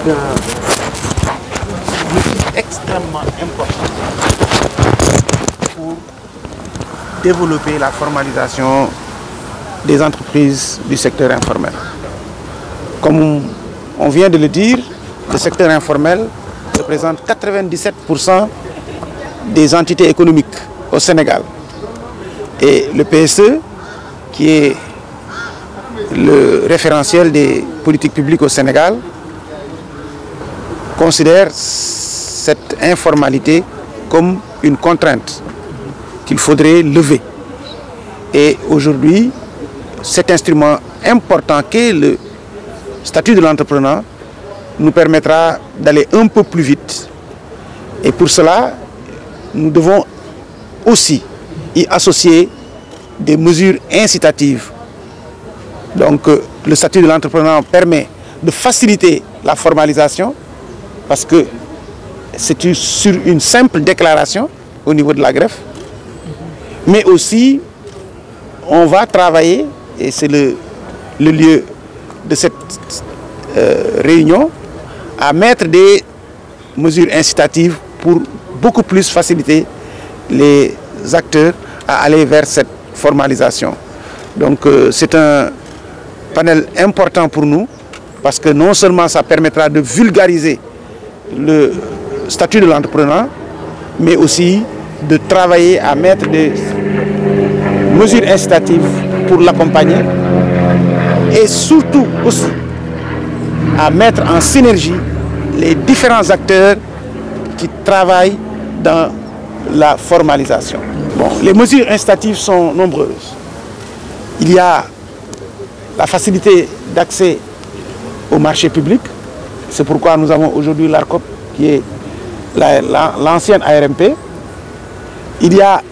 d'un outil extrêmement important pour développer la formalisation des entreprises du secteur informel. Comme on vient de le dire, le secteur informel représente 97% des entités économiques au Sénégal. Et le PSE, qui est le référentiel des politiques publiques au Sénégal, considère cette informalité comme une contrainte qu'il faudrait lever. Et aujourd'hui, cet instrument important qu'est le statut de l'entrepreneur nous permettra d'aller un peu plus vite. Et pour cela, nous devons aussi y associer des mesures incitatives. Donc, le statut de l'entrepreneur permet de faciliter la formalisation parce que c'est sur une simple déclaration au niveau de la greffe. Mais aussi, on va travailler, et c'est le lieu de cette réunion, à mettre des mesures incitatives pour beaucoup plus faciliter les acteurs à aller vers cette formalisation. Donc c'est un panel important pour nous parce que non seulement ça permettra de vulgariser le statut de l'entrepreneur, mais aussi de travailler à mettre des mesures incitatives pour l'accompagner et surtout aussi à mettre en synergie les différents acteurs qui travaillent dans la formalisation. Bon, les mesures incitatives sont nombreuses. Il y a la facilité d'accès au marché public. C'est pourquoi nous avons aujourd'hui l'ARCOP qui est l'ancienne ARMP. Il y a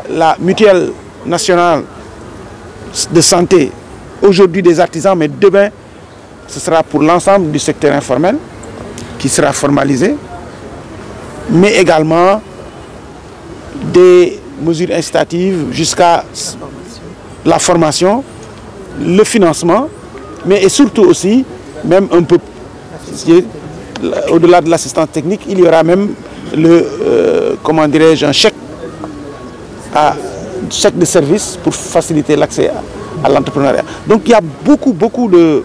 la mutuelle nationale de santé, aujourd'hui des artisans, mais demain ce sera pour l'ensemble du secteur informel qui sera formalisé, mais également des mesures incitatives jusqu'à la formation, le financement, mais et surtout aussi, même un peu au-delà de l'assistance technique, il y aura même comment dirais-je, un chèque de service pour faciliter l'accès à l'entrepreneuriat. Donc il y a beaucoup de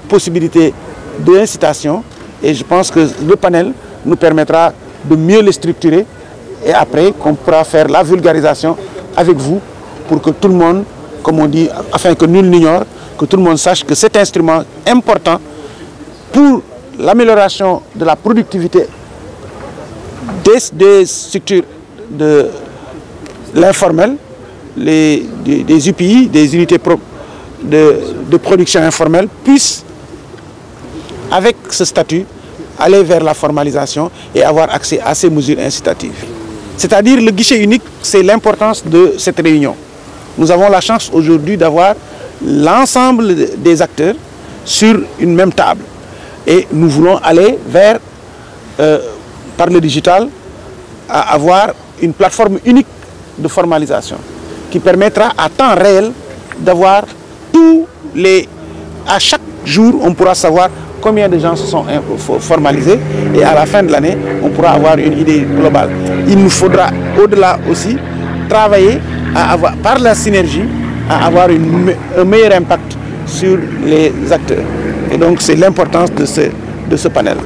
possibilités d'incitation et je pense que le panel nous permettra de mieux les structurer et après qu'on pourra faire la vulgarisation avec vous pour que tout le monde, comme on dit, afin que nul n'ignore, que tout le monde sache que cet instrument important pour l'amélioration de la productivité des structures de l'informel, des UPI, des unités de production informelle, puissent, avec ce statut, aller vers la formalisation et avoir accès à ces mesures incitatives. C'est-à-dire le guichet unique, c'est l'importance de cette réunion. Nous avons la chance aujourd'hui d'avoir l'ensemble des acteurs sur une même table. Et nous voulons aller vers, par le digital, à avoir une plateforme unique de formalisation qui permettra à temps réel d'avoir à chaque jour, on pourra savoir combien de gens se sont formalisés et à la fin de l'année, on pourra avoir une idée globale. Il nous faudra au-delà aussi travailler par la synergie à avoir un meilleur impact sur les acteurs. Et donc c'est l'importance de ce panel.